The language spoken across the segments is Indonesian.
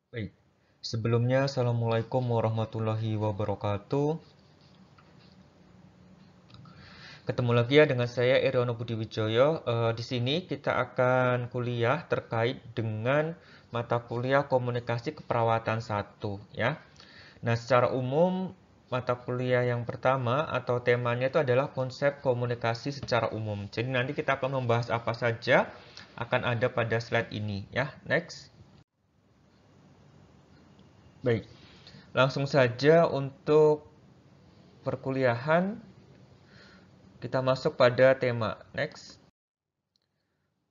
Baik, sebelumnya Assalamualaikum warahmatullahi wabarakatuh. Ketemu lagi ya dengan saya Iryono Budi Wijoyo. Di sini kita akan kuliah terkait dengan mata kuliah Komunikasi Keperawatan 1 ya. Nah, secara umum mata kuliah yang pertama atau temanya itu adalah konsep komunikasi secara umum. Jadi nanti kita akan membahas apa saja akan ada pada slide ini ya. Next. Baik, langsung saja untuk perkuliahan kita masuk pada tema. Next.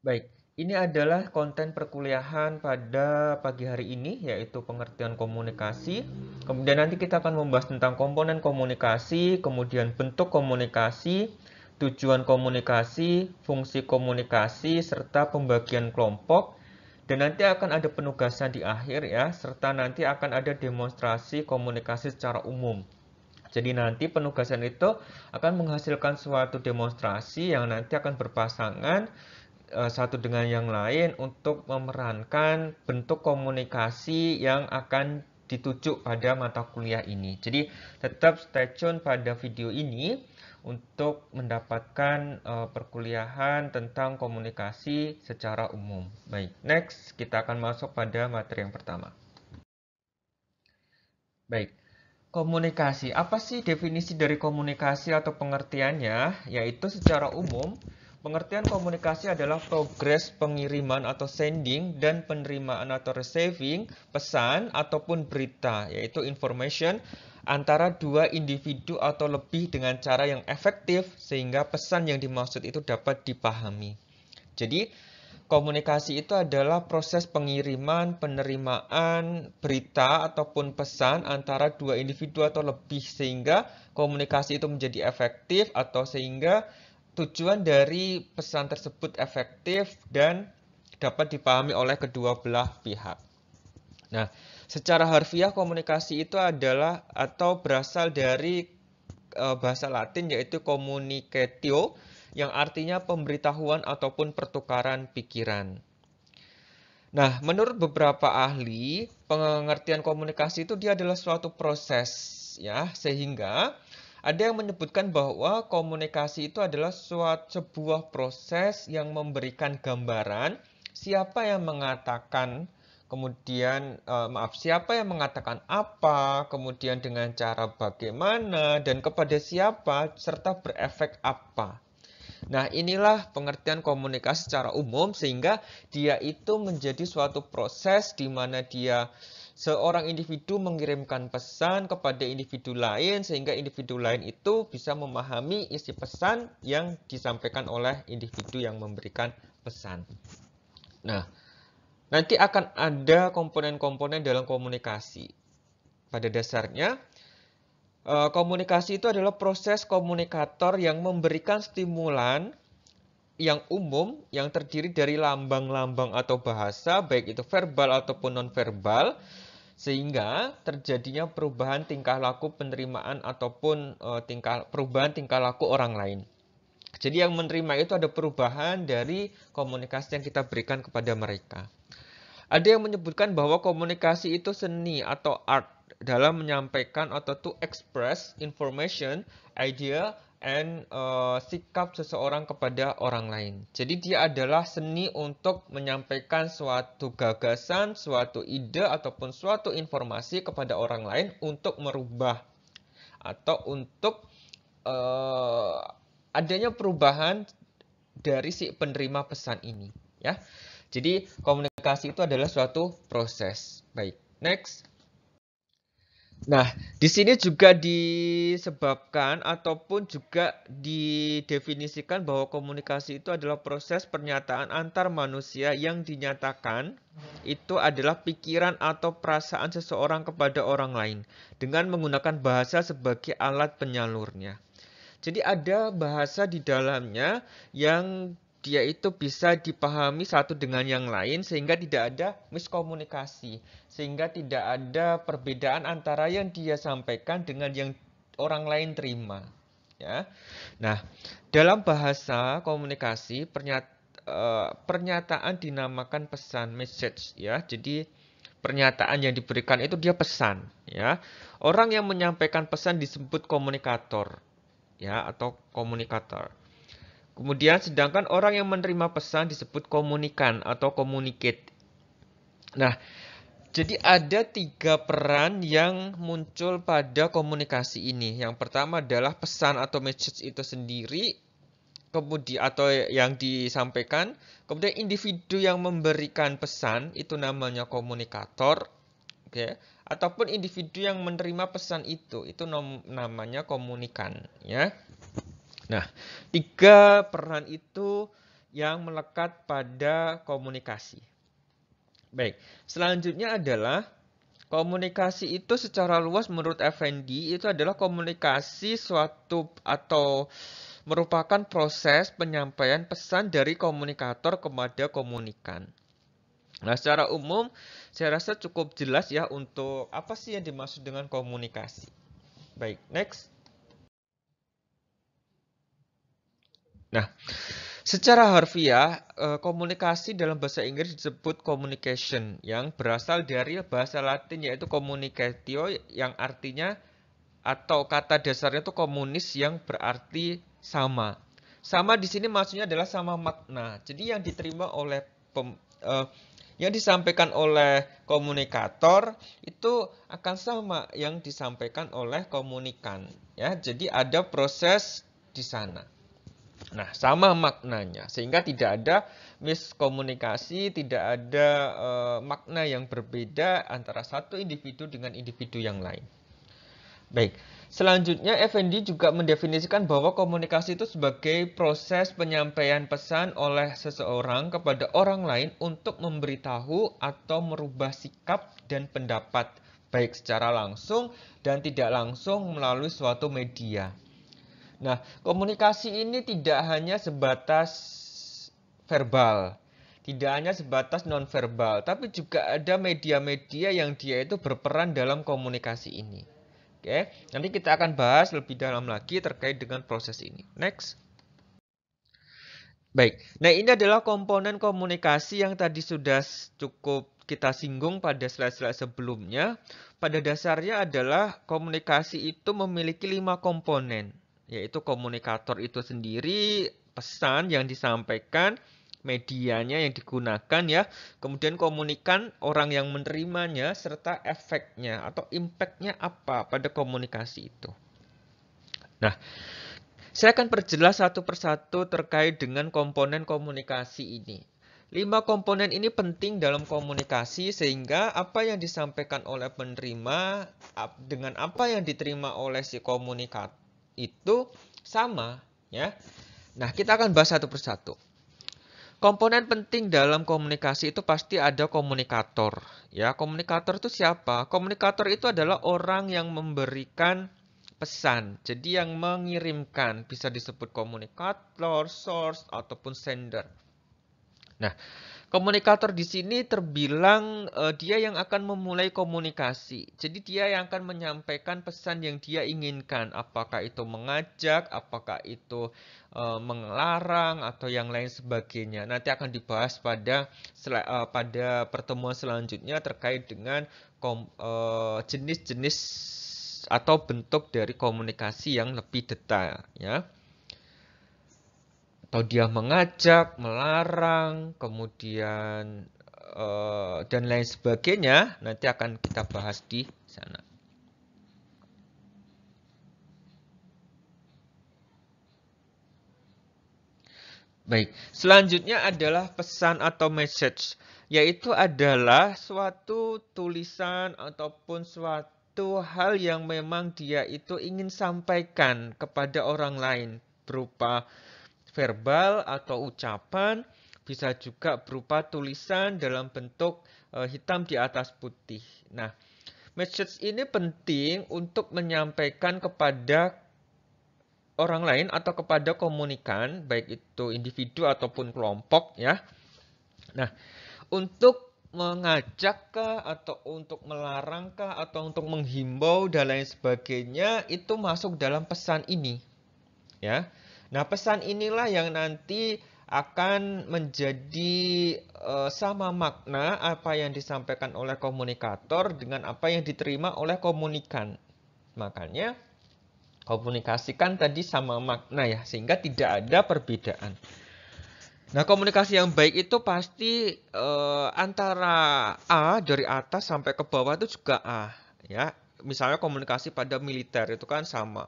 Baik, ini adalah konten perkuliahan pada pagi hari ini, yaitu pengertian komunikasi. Kemudian nanti kita akan membahas tentang komponen komunikasi, kemudian bentuk komunikasi, tujuan komunikasi, fungsi komunikasi, serta pembagian kelompok. Dan nanti akan ada penugasan di akhir ya, serta nanti akan ada demonstrasi komunikasi secara umum. Jadi nanti penugasan itu akan menghasilkan suatu demonstrasi yang nanti akan berpasangan satu dengan yang lain untuk memerankan bentuk komunikasi yang akan dituju pada mata kuliah ini. Jadi tetap stay tune pada video ini untuk mendapatkan perkuliahan tentang komunikasi secara umum. Baik, next kita akan masuk pada materi yang pertama. Baik, komunikasi. Apa sih definisi dari komunikasi atau pengertiannya? Yaitu secara umum, pengertian komunikasi adalah progres pengiriman atau sending dan penerimaan atau receiving pesan ataupun berita, yaitu information antara dua individu atau lebih dengan cara yang efektif sehingga pesan yang dimaksud itu dapat dipahami. Jadi, komunikasi itu adalah proses pengiriman, penerimaan berita ataupun pesan antara dua individu atau lebih sehingga komunikasi itu menjadi efektif atau sehingga tujuan dari pesan tersebut efektif dan dapat dipahami oleh kedua belah pihak. Nah, secara harfiah komunikasi itu adalah atau berasal dari bahasa Latin yaitu communicatio yang artinya pemberitahuan ataupun pertukaran pikiran. Nah, menurut beberapa ahli, pengertian komunikasi itu dia adalah suatu proses ya, sehingga ada yang menyebutkan bahwa komunikasi itu adalah sebuah proses yang memberikan gambaran siapa yang mengatakan, kemudian siapa yang mengatakan apa, kemudian dengan cara bagaimana dan kepada siapa serta berefek apa. Nah, inilah pengertian komunikasi secara umum sehingga dia itu menjadi suatu proses di mana dia seorang individu mengirimkan pesan kepada individu lain sehingga individu lain itu bisa memahami isi pesan yang disampaikan oleh individu yang memberikan pesan. Nah, nanti akan ada komponen-komponen dalam komunikasi. Pada dasarnya, komunikasi itu adalah proses komunikator yang memberikan stimulan yang umum yang terdiri dari lambang-lambang atau bahasa, baik itu verbal ataupun nonverbal, sehingga terjadinya perubahan tingkah laku penerimaan ataupun perubahan tingkah laku orang lain. Jadi yang menerima itu ada perubahan dari komunikasi yang kita berikan kepada mereka. Ada yang menyebutkan bahwa komunikasi itu seni atau art dalam menyampaikan atau to express information, idea, and sikap seseorang kepada orang lain. Jadi dia adalah seni untuk menyampaikan suatu gagasan, suatu ide, ataupun suatu informasi kepada orang lain untuk merubah atau untuk uh, adanya perubahan dari si penerima pesan ini. Ya, jadi komunikasi itu adalah suatu proses. Baik, next. Nah, di sini juga disebabkan ataupun juga didefinisikan bahwa komunikasi itu adalah proses pernyataan antar manusia yang dinyatakan itu adalah pikiran atau perasaan seseorang kepada orang lain dengan menggunakan bahasa sebagai alat penyalurnya. Jadi ada bahasa di dalamnya yang dia itu bisa dipahami satu dengan yang lain sehingga tidak ada miskomunikasi, sehingga tidak ada perbedaan antara yang dia sampaikan dengan yang orang lain terima. Ya. Nah, dalam bahasa komunikasi pernyataan dinamakan pesan message ya. Jadi pernyataan yang diberikan itu dia pesan, ya. Orang yang menyampaikan pesan disebut komunikator, ya, atau komunikator. Kemudian sedangkan orang yang menerima pesan disebut komunikan atau communicate. Nah, jadi ada 3 peran yang muncul pada komunikasi ini. Yang pertama adalah pesan atau message itu sendiri, kemudian atau yang disampaikan. Kemudian individu yang memberikan pesan itu namanya komunikator, oke. Ataupun individu yang menerima pesan itu namanya komunikan, ya. Nah, 3 peran itu yang melekat pada komunikasi. Baik, selanjutnya adalah komunikasi itu secara luas menurut Effendi itu adalah komunikasi suatu atau merupakan proses penyampaian pesan dari komunikator kepada komunikan. Nah, secara umum saya rasa cukup jelas ya untuk apa sih yang dimaksud dengan komunikasi. Baik, next. Nah, secara harfiah, komunikasi dalam bahasa Inggris disebut communication yang berasal dari bahasa Latin yaitu communicatio yang artinya atau kata dasarnya itu komunis yang berarti sama. Sama di sini maksudnya adalah sama makna. Jadi yang diterima oleh yang disampaikan oleh komunikator itu akan sama yang disampaikan oleh komunikan, ya. Jadi ada proses di sana. Nah, sama maknanya, sehingga tidak ada miskomunikasi, tidak ada makna yang berbeda antara satu individu dengan individu yang lain. Baik, selanjutnya Effendi juga mendefinisikan bahwa komunikasi itu sebagai proses penyampaian pesan oleh seseorang kepada orang lain untuk memberitahu atau merubah sikap dan pendapat, baik secara langsung dan tidak langsung melalui suatu media. Nah, komunikasi ini tidak hanya sebatas verbal, tidak hanya sebatas nonverbal, tapi juga ada media-media yang dia itu berperan dalam komunikasi ini. Oke, nanti kita akan bahas lebih dalam lagi terkait dengan proses ini. Next. Baik, nah ini adalah komponen komunikasi yang tadi sudah cukup kita singgung pada slide-slide sebelumnya. Pada dasarnya adalah komunikasi itu memiliki 5 komponen, yaitu komunikator itu sendiri, pesan yang disampaikan, medianya yang digunakan ya, kemudian komunikan orang yang menerimanya, serta efeknya atau impactnya apa pada komunikasi itu. Nah, saya akan perjelas satu persatu terkait dengan komponen komunikasi ini. 5 komponen ini penting dalam komunikasi sehingga apa yang disampaikan oleh penerima dengan apa yang diterima oleh si komunikat itu sama, ya. Nah, kita akan bahas satu persatu. Komponen penting dalam komunikasi itu pasti ada komunikator. Ya, komunikator itu siapa? Komunikator itu adalah orang yang memberikan pesan. Jadi yang mengirimkan bisa disebut komunikator, source ataupun sender. Nah, komunikator di sini terbilang dia yang akan memulai komunikasi. Jadi dia yang akan menyampaikan pesan yang dia inginkan. Apakah itu mengajak, apakah itu melarang, atau yang lain sebagainya. Nanti akan dibahas pada pertemuan selanjutnya terkait dengan jenis-jenis atau bentuk dari komunikasi yang lebih detail, ya. Atau dia mengajak, melarang, kemudian dan lain sebagainya, nanti akan kita bahas di sana. Baik, selanjutnya adalah pesan atau message, yaitu adalah suatu tulisan ataupun suatu hal yang memang dia itu ingin sampaikan kepada orang lain berupa verbal atau ucapan, bisa juga berupa tulisan dalam bentuk hitam di atas putih. Nah, message ini penting untuk menyampaikan kepada orang lain atau kepada komunikan, baik itu individu ataupun kelompok, ya. Nah, untuk mengajakkah atau untuk melarangkah atau untuk menghimbau dan lain sebagainya itu masuk dalam pesan ini, ya. Nah, pesan inilah yang nanti akan menjadi sama makna apa yang disampaikan oleh komunikator dengan apa yang diterima oleh komunikan. Makanya komunikasikan tadi sama makna ya, sehingga tidak ada perbedaan. Nah, komunikasi yang baik itu pasti antara A dari atas sampai ke bawah itu juga A, ya. Misalnya komunikasi pada militer itu kan sama.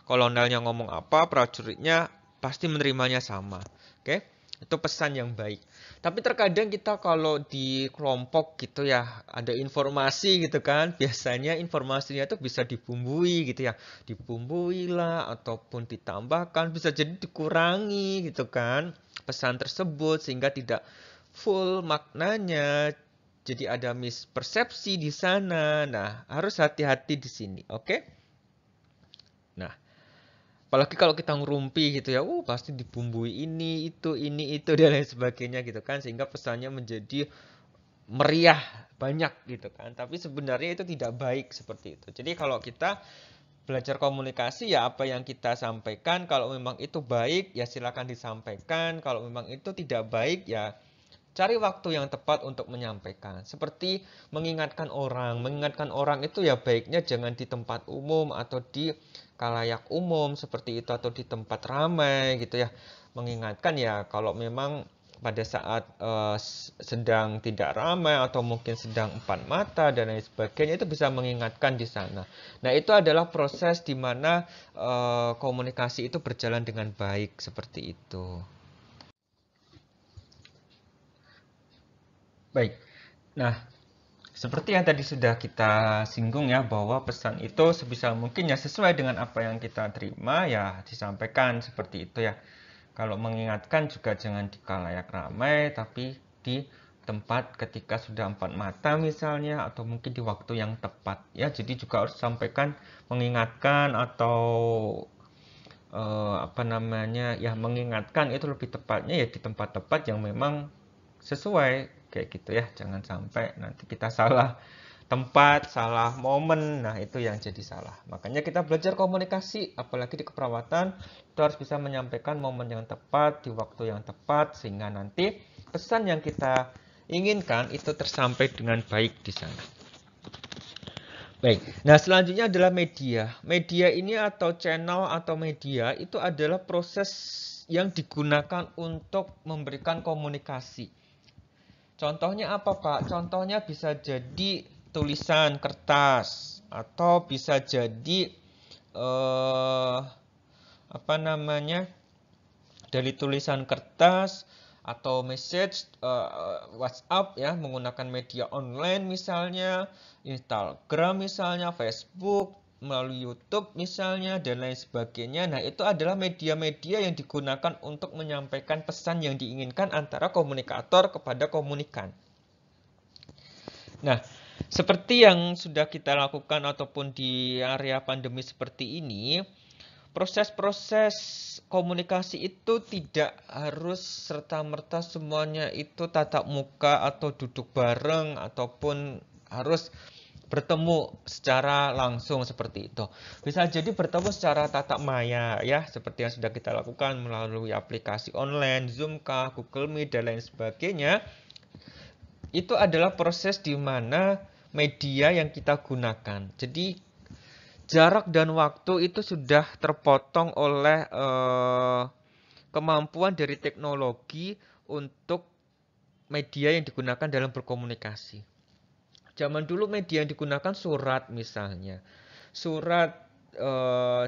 Kolonelnya ngomong apa, prajuritnya pasti menerimanya sama. Oke? Itu pesan yang baik. Tapi terkadang kita kalau di kelompok gitu ya, ada informasi gitu kan, biasanya informasinya itu bisa dibumbui gitu ya. Dibumbui lah, ataupun ditambahkan, bisa jadi dikurangi gitu kan, pesan tersebut, sehingga tidak full maknanya. Jadi ada mispersepsi di sana. Nah, harus hati-hati di sini, oke? Nah, apalagi kalau kita ngerumpi gitu ya, pasti dibumbui ini, itu, dan lain sebagainya gitu kan. Sehingga pesannya menjadi meriah, banyak gitu kan. Tapi sebenarnya itu tidak baik seperti itu. Jadi kalau kita belajar komunikasi ya apa yang kita sampaikan, kalau memang itu baik ya silakan disampaikan. Kalau memang itu tidak baik ya cari waktu yang tepat untuk menyampaikan. Seperti mengingatkan orang. Mengingatkan orang itu ya baiknya jangan di tempat umum atau di kalayak umum seperti itu atau di tempat ramai gitu ya. Mengingatkan ya kalau memang pada saat sedang tidak ramai atau mungkin sedang empat mata dan lain sebagainya itu bisa mengingatkan di sana. Nah, itu adalah proses di mana komunikasi itu berjalan dengan baik seperti itu. Baik. Nah, seperti yang tadi sudah kita singgung ya, bahwa pesan itu sebisa mungkin ya sesuai dengan apa yang kita terima ya disampaikan seperti itu ya. Kalau mengingatkan juga jangan di kalayak ramai, tapi di tempat ketika sudah empat mata misalnya, atau mungkin di waktu yang tepat ya. Jadi juga harus sampaikan mengingatkan atau apa namanya ya, mengingatkan itu lebih tepatnya ya di tempat-tempat yang memang sesuai kayak gitu ya. Jangan sampai nanti kita salah tempat, salah momen, nah itu yang jadi salah. Makanya kita belajar komunikasi, apalagi di keperawatan, itu harus bisa menyampaikan momen yang tepat, di waktu yang tepat, sehingga nanti pesan yang kita inginkan itu tersampai dengan baik di sana. Baik, nah selanjutnya adalah media. Media ini atau channel atau media itu adalah proses yang digunakan untuk memberikan komunikasi. Contohnya apa, Pak? Contohnya bisa jadi tulisan kertas atau bisa jadi apa namanya? Dari tulisan kertas atau message WhatsApp ya, menggunakan media online misalnya, Instagram misalnya, Facebook, melalui YouTube misalnya, dan lain sebagainya. Nah, itu adalah media-media yang digunakan untuk menyampaikan pesan yang diinginkan antara komunikator kepada komunikan. Nah, seperti yang sudah kita lakukan ataupun di area pandemi seperti ini, proses-proses komunikasi itu tidak harus serta-merta semuanya itu tatap muka atau duduk bareng ataupun harus bertemu secara langsung seperti itu. Bisa jadi bertemu secara tatap maya ya, seperti yang sudah kita lakukan melalui aplikasi online, Zoom kah, Google Meet dan lain sebagainya. Itu adalah proses di mana media yang kita gunakan. Jadi jarak dan waktu itu sudah terpotong oleh kemampuan dari teknologi untuk media yang digunakan dalam berkomunikasi. Zaman dulu media yang digunakan surat misalnya. Surat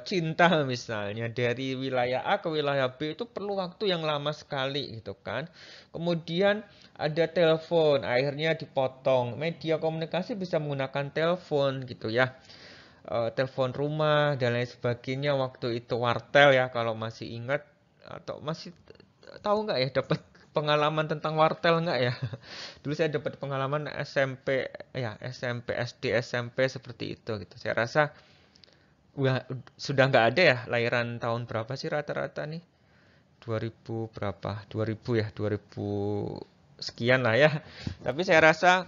cinta misalnya dari wilayah A ke wilayah B itu perlu waktu yang lama sekali gitu kan. Kemudian ada telepon, akhirnya dipotong. Media komunikasi bisa menggunakan telepon gitu ya. Telepon rumah dan lain sebagainya waktu itu, wartel ya kalau masih ingat, atau masih tahu nggak ya, dapat pengalaman tentang wartel nggak ya? Dulu saya dapat pengalaman SMP ya, SMP SD SMP seperti itu gitu. Saya rasa sudah nggak ada ya, lahiran tahun berapa sih rata-rata nih? 2000 berapa? 2000 ya, 2000 sekian lah ya. Tapi saya rasa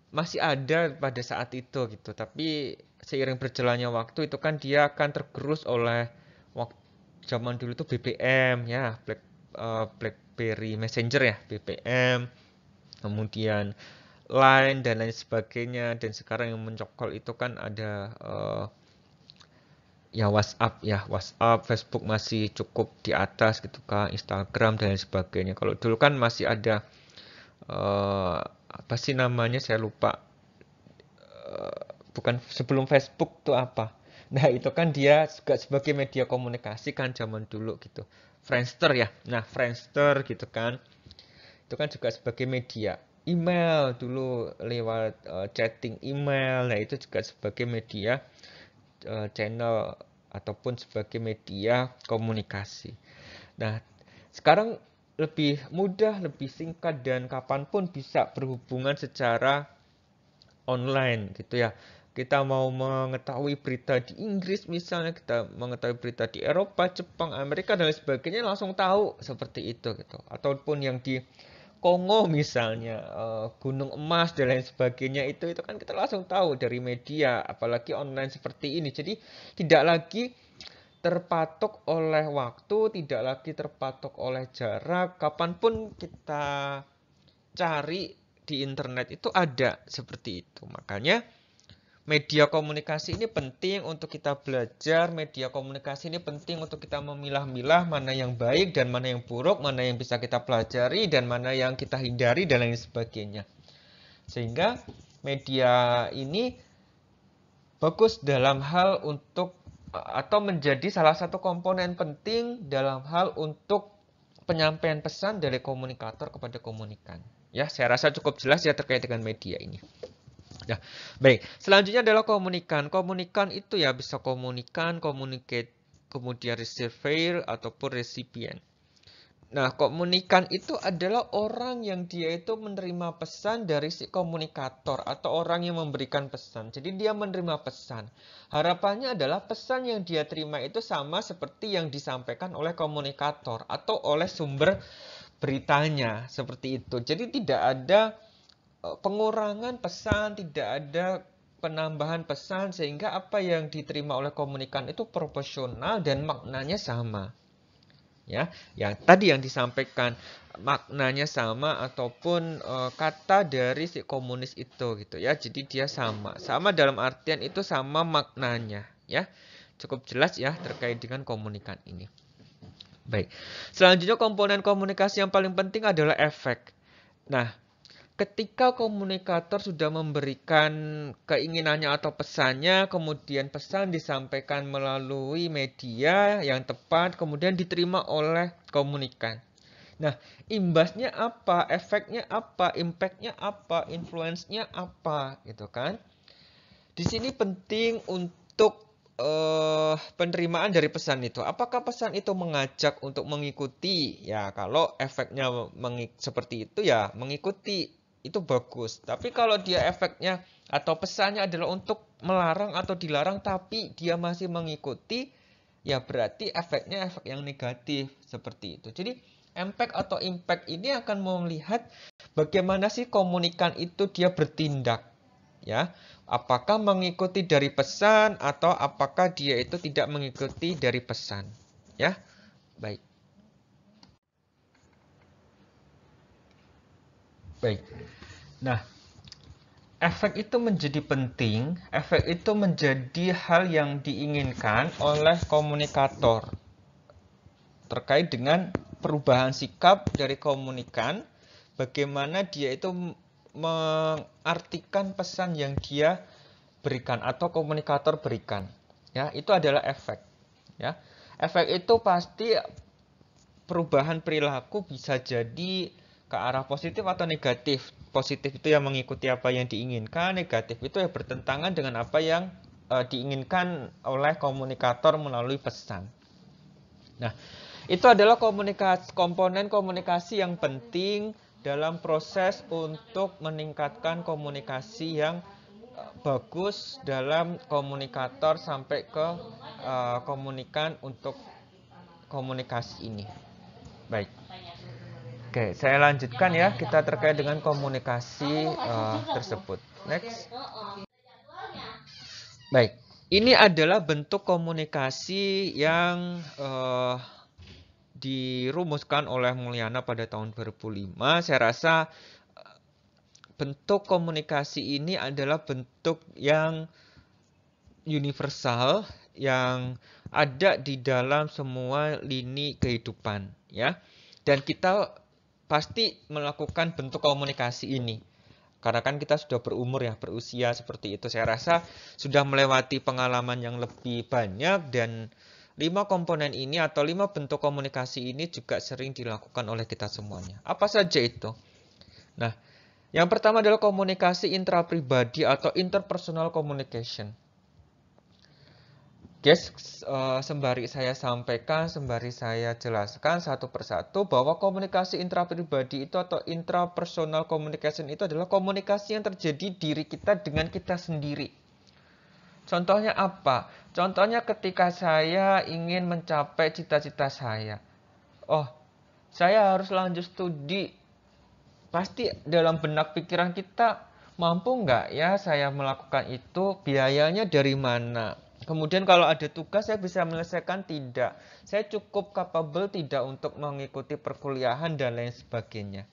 masih ada pada saat itu gitu. Tapi seiring berjalannya waktu itu kan dia akan tergerus oleh zaman dulu itu BBM ya, BlackBerry Messenger ya, BBM, kemudian Line dan lain sebagainya, dan sekarang yang mencokol itu kan ada ya WhatsApp, Facebook masih cukup di atas gitu kan, Instagram dan lain sebagainya. Kalau dulu kan masih ada apa sih namanya, saya lupa, bukan sebelum Facebook tuh apa. Nah, itu kan dia juga sebagai media komunikasi kan zaman dulu gitu. Friendster ya. Nah, Friendster gitu kan. Itu kan juga sebagai media. Email dulu lewat chatting email. Nah, itu juga sebagai media channel ataupun sebagai media komunikasi. Nah, sekarang lebih mudah, lebih singkat, dan kapanpun bisa berhubungan secara online gitu ya. Kita mau mengetahui berita di Inggris misalnya, kita mengetahui berita di Eropa, Jepang, Amerika dan lain sebagainya, langsung tahu seperti itu gitu. Ataupun yang di Kongo misalnya, Gunung Emas dan lain sebagainya, itu kan kita langsung tahu dari media, apalagi online seperti ini. Jadi tidak lagi terpatok oleh waktu, tidak lagi terpatok oleh jarak, kapanpun kita cari di internet itu ada seperti itu. Makanya media komunikasi ini penting untuk kita belajar, media komunikasi ini penting untuk kita memilah-milah mana yang baik dan mana yang buruk, mana yang bisa kita pelajari dan mana yang kita hindari dan lain sebagainya. Sehingga media ini bagus dalam hal untuk atau menjadi salah satu komponen penting dalam hal untuk penyampaian pesan dari komunikator kepada komunikan. Ya, saya rasa cukup jelas ya terkait dengan media ini. Nah, baik. Selanjutnya adalah komunikan. Komunikan itu ya bisa komunikan, communicate, kemudian receiver ataupun recipient. Nah, komunikan itu adalah orang yang dia itu menerima pesan dari si komunikator atau orang yang memberikan pesan. Jadi dia menerima pesan. Harapannya adalah pesan yang dia terima itu sama seperti yang disampaikan oleh komunikator atau oleh sumber beritanya, seperti itu. Jadi tidak ada pengurangan pesan, tidak ada penambahan pesan, sehingga apa yang diterima oleh komunikan itu proporsional dan maknanya sama. Ya, tadi yang disampaikan maknanya sama ataupun kata dari si komunis itu gitu ya. Jadi dia sama. Sama dalam artian itu sama maknanya ya. Cukup jelas ya terkait dengan komunikan ini. Baik. Selanjutnya komponen komunikasi yang paling penting adalah efek. Nah, ketika komunikator sudah memberikan keinginannya atau pesannya, kemudian pesan disampaikan melalui media yang tepat, kemudian diterima oleh komunikan. Nah, imbasnya apa, efeknya apa, impactnya apa, influence-nya apa, gitu kan? Di sini penting untuk penerimaan dari pesan itu. Apakah pesan itu mengajak untuk mengikuti? Ya, kalau efeknya seperti itu ya mengikuti. Itu bagus. Tapi kalau dia efeknya atau pesannya adalah untuk melarang atau dilarang tapi dia masih mengikuti, ya berarti efeknya efek yang negatif seperti itu. Jadi impact ini akan melihat bagaimana sih komunikan itu dia bertindak, ya. Apakah mengikuti dari pesan atau apakah dia itu tidak mengikuti dari pesan, ya. Baik. Baik. Nah, efek itu menjadi penting, efek itu menjadi hal yang diinginkan oleh komunikator terkait dengan perubahan sikap dari komunikan, bagaimana dia itu mengartikan pesan yang dia berikan atau komunikator berikan. Ya, itu adalah efek. Ya, efek itu pasti perubahan perilaku bisa jadi ke arah positif atau negatif. Positif itu yang mengikuti apa yang diinginkan, negatif itu yang bertentangan dengan apa yang diinginkan oleh komunikator melalui pesan. Nah, itu adalah komponen komunikasi yang penting dalam proses untuk meningkatkan komunikasi yang bagus dalam komunikator sampai ke komunikan untuk komunikasi ini. Baik. Oke, saya lanjutkan ya, kita terkait dengan komunikasi tersebut. Next. Baik, ini adalah bentuk komunikasi yang dirumuskan oleh Mulyana pada tahun 2005, saya rasa bentuk komunikasi ini adalah bentuk yang universal, yang ada di dalam semua lini kehidupan, ya. Dan kita pasti melakukan bentuk komunikasi ini. Karena kan kita sudah berumur ya, berusia seperti itu. Saya rasa sudah melewati pengalaman yang lebih banyak dan 5 komponen ini atau 5 bentuk komunikasi ini juga sering dilakukan oleh kita semuanya. Apa saja itu? Nah, yang pertama adalah komunikasi intrapribadi atau interpersonal communication. Guys, sembari saya sampaikan, sembari saya jelaskan satu persatu bahwa komunikasi intrapribadi itu atau intrapersonal communication itu adalah komunikasi yang terjadi diri kita dengan kita sendiri. Contohnya apa? Contohnya ketika saya ingin mencapai cita-cita saya. Oh, saya harus lanjut studi. Pasti dalam benak pikiran kita, mampu nggak ya saya melakukan itu? Biayanya dari mana? Kemudian kalau ada tugas saya bisa menyelesaikan tidak. Saya cukup capable tidak untuk mengikuti perkuliahan dan lain sebagainya.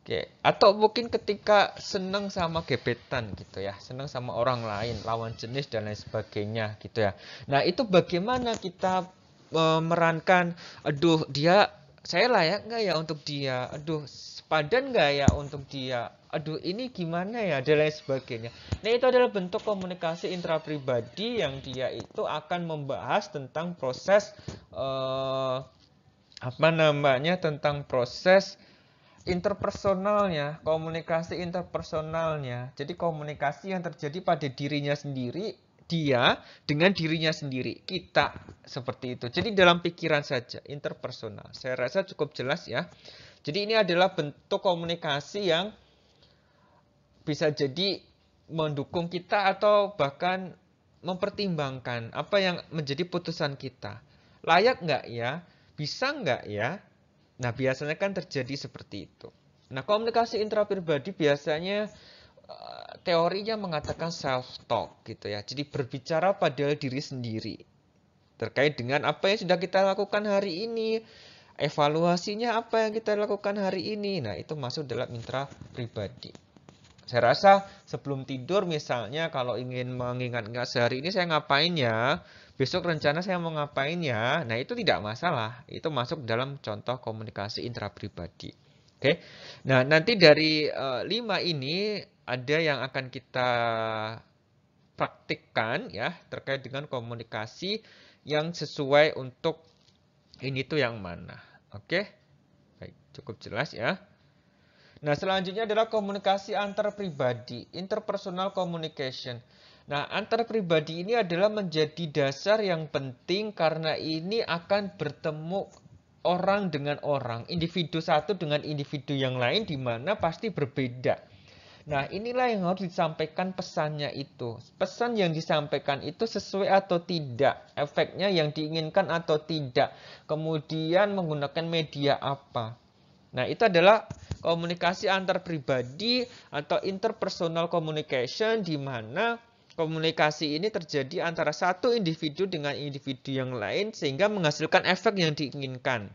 Oke, atau mungkin ketika senang sama gebetan gitu ya, senang sama orang lain, lawan jenis dan lain sebagainya gitu ya. Nah, itu bagaimana kita memerankan, aduh dia, saya layak nggak ya untuk dia, aduh sepadan nggak ya untuk dia, aduh ini gimana ya, dan lain sebagainya. Nah, itu adalah bentuk komunikasi intrapribadi yang dia itu akan membahas tentang proses, tentang proses interpersonalnya, komunikasi interpersonalnya. Jadi komunikasi yang terjadi pada dirinya sendiri, dia dengan dirinya sendiri, kita seperti itu. Jadi dalam pikiran saja, interpersonal. Saya rasa cukup jelas ya. Jadi ini adalah bentuk komunikasi yang bisa jadi mendukung kita atau bahkan mempertimbangkan apa yang menjadi putusan kita. Layak nggak ya? Bisa nggak ya? Nah, biasanya kan terjadi seperti itu. Nah, komunikasi intrapribadi biasanya teorinya mengatakan self-talk gitu ya. Jadi berbicara pada diri sendiri. Terkait dengan apa yang sudah kita lakukan hari ini. Evaluasinya apa yang kita lakukan hari ini. Nah, itu masuk dalam intrapribadi. Saya rasa sebelum tidur misalnya kalau ingin mengingat-ingat sehari ini saya ngapain ya. Besok rencana saya mau ngapain ya. Nah, itu tidak masalah. Itu masuk dalam contoh komunikasi intrapribadi. Oke. Nah, nanti dari 5 ini ada yang akan kita praktikkan ya terkait dengan komunikasi yang sesuai untuk ini tuh yang mana. Oke. Baik, cukup jelas ya. Nah, selanjutnya adalah komunikasi antar pribadi, interpersonal communication. Nah, antar pribadi ini adalah menjadi dasar yang penting karena ini akan bertemu orang dengan orang, individu satu dengan individu yang lain di mana pasti berbeda. Nah, inilah yang harus disampaikan pesannya itu. Pesan yang disampaikan itu sesuai atau tidak, efeknya yang diinginkan atau tidak, kemudian menggunakan media apa. Nah, itu adalah komunikasi antar pribadi atau interpersonal communication di mana komunikasi ini terjadi antara satu individu dengan individu yang lain sehingga menghasilkan efek yang diinginkan.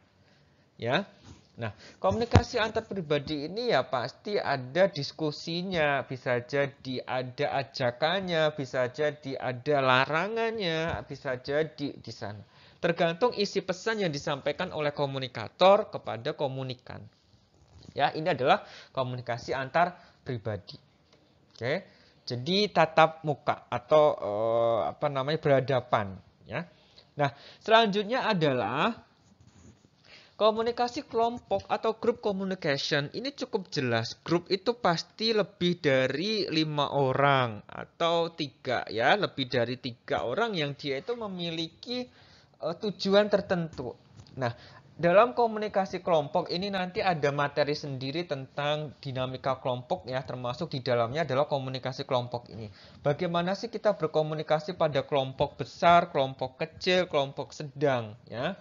Ya. Nah, komunikasi antar pribadi ini ya pasti ada diskusinya, bisa jadi ada ajakannya, bisa jadi ada larangannya, bisa jadi di sana. Tergantung isi pesan yang disampaikan oleh komunikator kepada komunikan. Ya, ini adalah komunikasi antar pribadi. Oke. Jadi tatap muka atau berhadapan, ya. Nah, selanjutnya adalah komunikasi kelompok atau group communication. Ini cukup jelas. Grup itu pasti lebih dari 5 orang atau 3 ya, lebih dari 3 orang yang dia itu memiliki tujuan tertentu. Nah, dalam komunikasi kelompok ini nanti ada materi sendiri tentang dinamika kelompok ya, termasuk di dalamnya adalah komunikasi kelompok ini. Bagaimana sih kita berkomunikasi pada kelompok besar, kelompok kecil, kelompok sedang ya.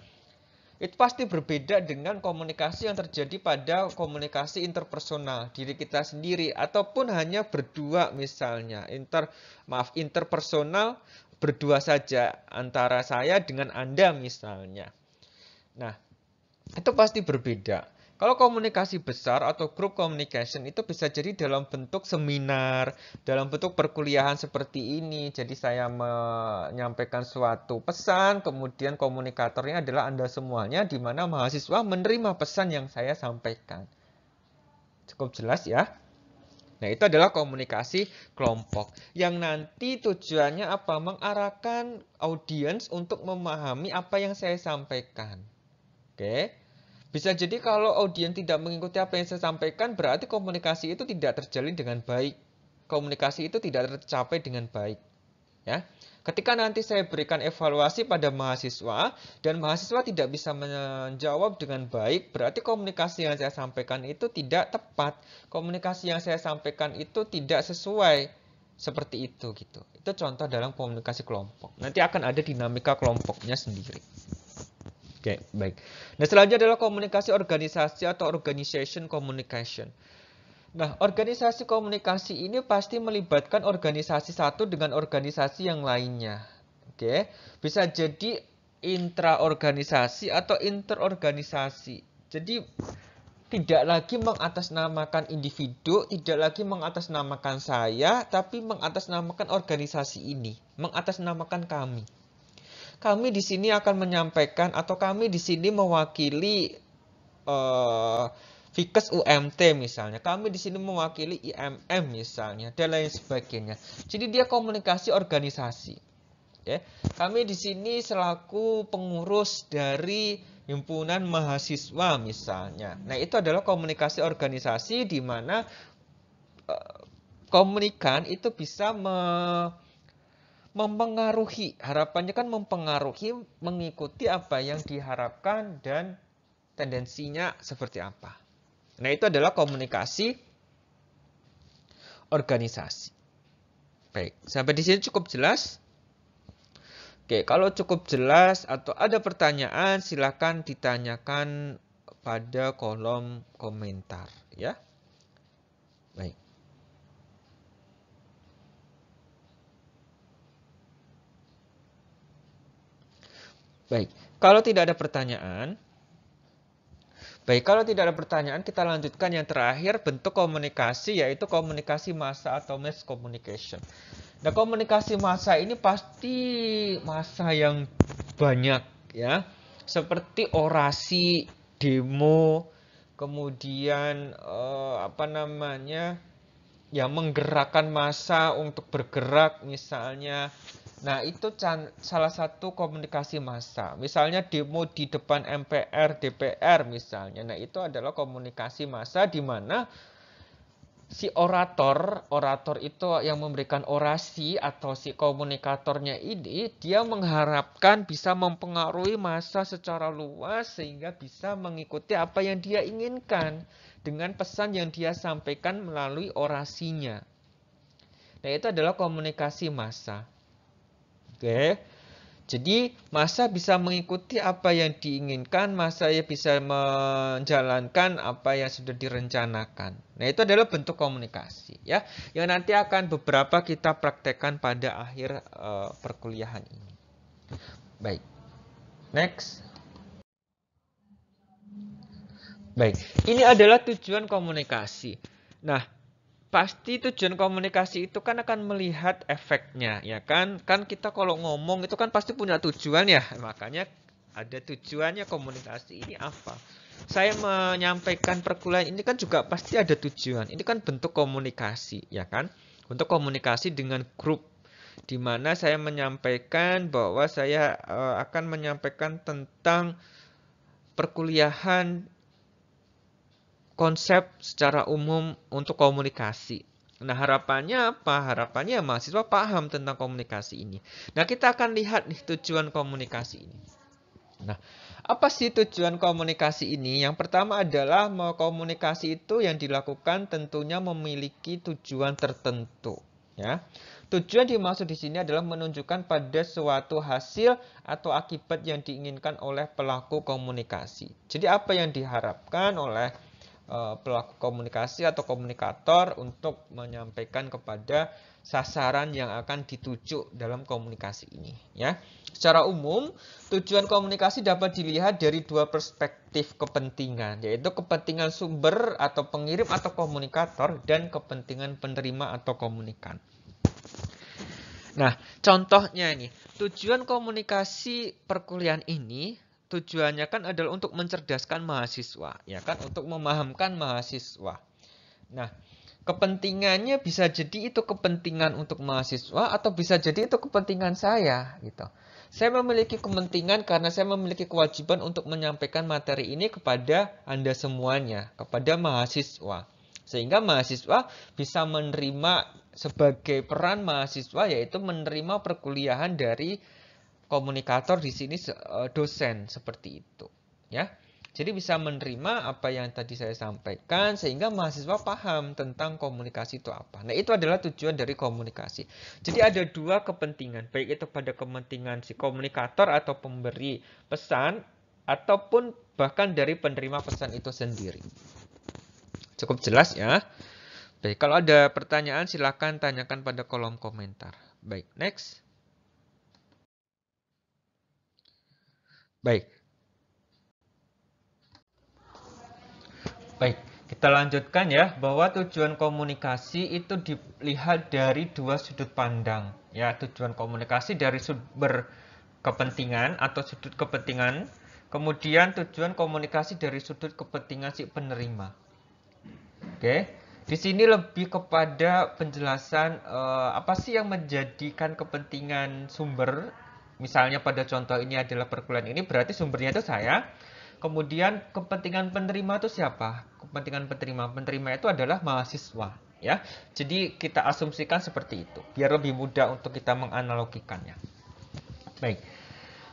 Itu pasti berbeda dengan komunikasi yang terjadi pada komunikasi interpersonal diri kita sendiri ataupun hanya berdua misalnya. Interpersonal berdua saja antara saya dengan Anda misalnya. Nah, itu pasti berbeda. Kalau komunikasi besar atau group communication itu bisa jadi dalam bentuk seminar, dalam bentuk perkuliahan seperti ini. Jadi saya menyampaikan suatu pesan, kemudian komunikatornya adalah Anda semuanya, di mana mahasiswa menerima pesan yang saya sampaikan. Cukup jelas ya? Nah, itu adalah komunikasi kelompok. Yang nanti tujuannya apa? Mengarahkan audiens untuk memahami apa yang saya sampaikan. Oke. Bisa jadi kalau audiens tidak mengikuti apa yang saya sampaikan, berarti komunikasi itu tidak terjalin dengan baik. Komunikasi itu tidak tercapai dengan baik. Ya. Ketika nanti saya berikan evaluasi pada mahasiswa, dan mahasiswa tidak bisa menjawab dengan baik, berarti komunikasi yang saya sampaikan itu tidak tepat. Komunikasi yang saya sampaikan itu tidak sesuai. Seperti itu gitu. Itu contoh dalam komunikasi kelompok. Nanti akan ada dinamika kelompoknya sendiri. Oke, baik. Nah, selanjutnya adalah komunikasi organisasi atau organization communication. Nah, organisasi komunikasi ini pasti melibatkan organisasi satu dengan organisasi yang lainnya. Oke, bisa jadi intraorganisasi atau interorganisasi. Jadi, tidak lagi mengatasnamakan individu, tidak lagi mengatasnamakan saya, tapi mengatasnamakan organisasi ini, mengatasnamakan kami. Kami di sini akan menyampaikan atau kami di sini mewakili Fikes UMT misalnya. Kami di sini mewakili IMM misalnya dan lain sebagainya. Jadi dia komunikasi organisasi. Ya. Kami di sini selaku pengurus dari himpunan mahasiswa misalnya. Nah, itu adalah komunikasi organisasi di mana komunikan itu bisa mempengaruhi, harapannya kan mempengaruhi, mengikuti apa yang diharapkan dan tendensinya seperti apa. Nah, itu adalah komunikasi organisasi. Baik, sampai di sini cukup jelas? Oke, kalau cukup jelas atau ada pertanyaan, silakan ditanyakan pada kolom komentar, ya. Baik. Baik, kalau tidak ada pertanyaan, kita lanjutkan yang terakhir, bentuk komunikasi, yaitu komunikasi massa atau mass communication. Nah, komunikasi massa ini pasti massa yang banyak, ya, seperti orasi, demo, kemudian ya menggerakkan massa untuk bergerak misalnya. Nah, itu salah satu komunikasi massa. Misalnya demo di depan MPR, DPR misalnya. Nah, itu adalah komunikasi massa di mana si orator itu yang memberikan orasi atau si komunikatornya ini, dia mengharapkan bisa mempengaruhi massa secara luas sehingga bisa mengikuti apa yang dia inginkan dengan pesan yang dia sampaikan melalui orasinya. Nah, itu adalah komunikasi massa. Oke, jadi massa bisa mengikuti apa yang diinginkan, massa bisa menjalankan apa yang sudah direncanakan. Nah, itu adalah bentuk komunikasi, ya, yang nanti akan beberapa kita praktekkan pada akhir perkuliahan ini. Baik, next. Baik, ini adalah tujuan komunikasi. Nah, pasti tujuan komunikasi itu kan akan melihat efeknya, ya kan? Kan kita kalau ngomong itu kan pasti punya tujuan ya. Makanya ada tujuannya komunikasi ini apa. Saya menyampaikan perkuliahan ini kan juga pasti ada tujuan. Ini kan bentuk komunikasi, ya kan? Bentuk komunikasi dengan grup, di mana saya menyampaikan bahwa saya akan menyampaikan tentang perkuliahan konsep secara umum untuk komunikasi. Nah, harapannya apa? Harapannya mahasiswa paham tentang komunikasi ini. Nah, kita akan lihat nih tujuan komunikasi ini. Nah, apa sih tujuan komunikasi ini? Yang pertama adalah komunikasi itu yang dilakukan tentunya memiliki tujuan tertentu, ya. Tujuan dimaksud di sini adalah menunjukkan pada suatu hasil atau akibat yang diinginkan oleh pelaku komunikasi. Jadi apa yang diharapkan oleh pelaku komunikasi atau komunikator untuk menyampaikan kepada sasaran yang akan dituju dalam komunikasi ini, ya. Secara umum, tujuan komunikasi dapat dilihat dari dua perspektif kepentingan, yaitu kepentingan sumber atau pengirim atau komunikator dan kepentingan penerima atau komunikan. Nah, contohnya ini, tujuan komunikasi perkuliahan ini tujuannya kan adalah untuk mencerdaskan mahasiswa, ya kan, untuk memahamkan mahasiswa. Nah, kepentingannya bisa jadi itu kepentingan untuk mahasiswa atau bisa jadi itu kepentingan saya gitu. Saya memiliki kepentingan karena saya memiliki kewajiban untuk menyampaikan materi ini kepada Anda semuanya, kepada mahasiswa. Sehingga mahasiswa bisa menerima sebagai peran mahasiswa yaitu menerima perkuliahan dari komunikator di sini dosen seperti itu, ya. Jadi bisa menerima apa yang tadi saya sampaikan sehingga mahasiswa paham tentang komunikasi itu apa. Nah, itu adalah tujuan dari komunikasi. Jadi ada dua kepentingan, baik itu pada kepentingan si komunikator atau pemberi pesan ataupun bahkan dari penerima pesan itu sendiri. Cukup jelas ya? Baik, kalau ada pertanyaan silakan tanyakan pada kolom komentar. Baik, next. Baik. Baik, kita lanjutkan ya, bahwa tujuan komunikasi itu dilihat dari dua sudut pandang. Ya, tujuan komunikasi dari sumber kepentingan atau sudut kepentingan, kemudian tujuan komunikasi dari sudut kepentingan si penerima. Oke, di sini lebih kepada penjelasan apa sih yang menjadikan kepentingan sumber. Misalnya pada contoh ini adalah perkuliahan ini, berarti sumbernya itu saya. Kemudian kepentingan penerima itu siapa? Kepentingan penerima itu adalah mahasiswa, ya. Jadi kita asumsikan seperti itu, biar lebih mudah untuk kita menganalogikannya. Baik.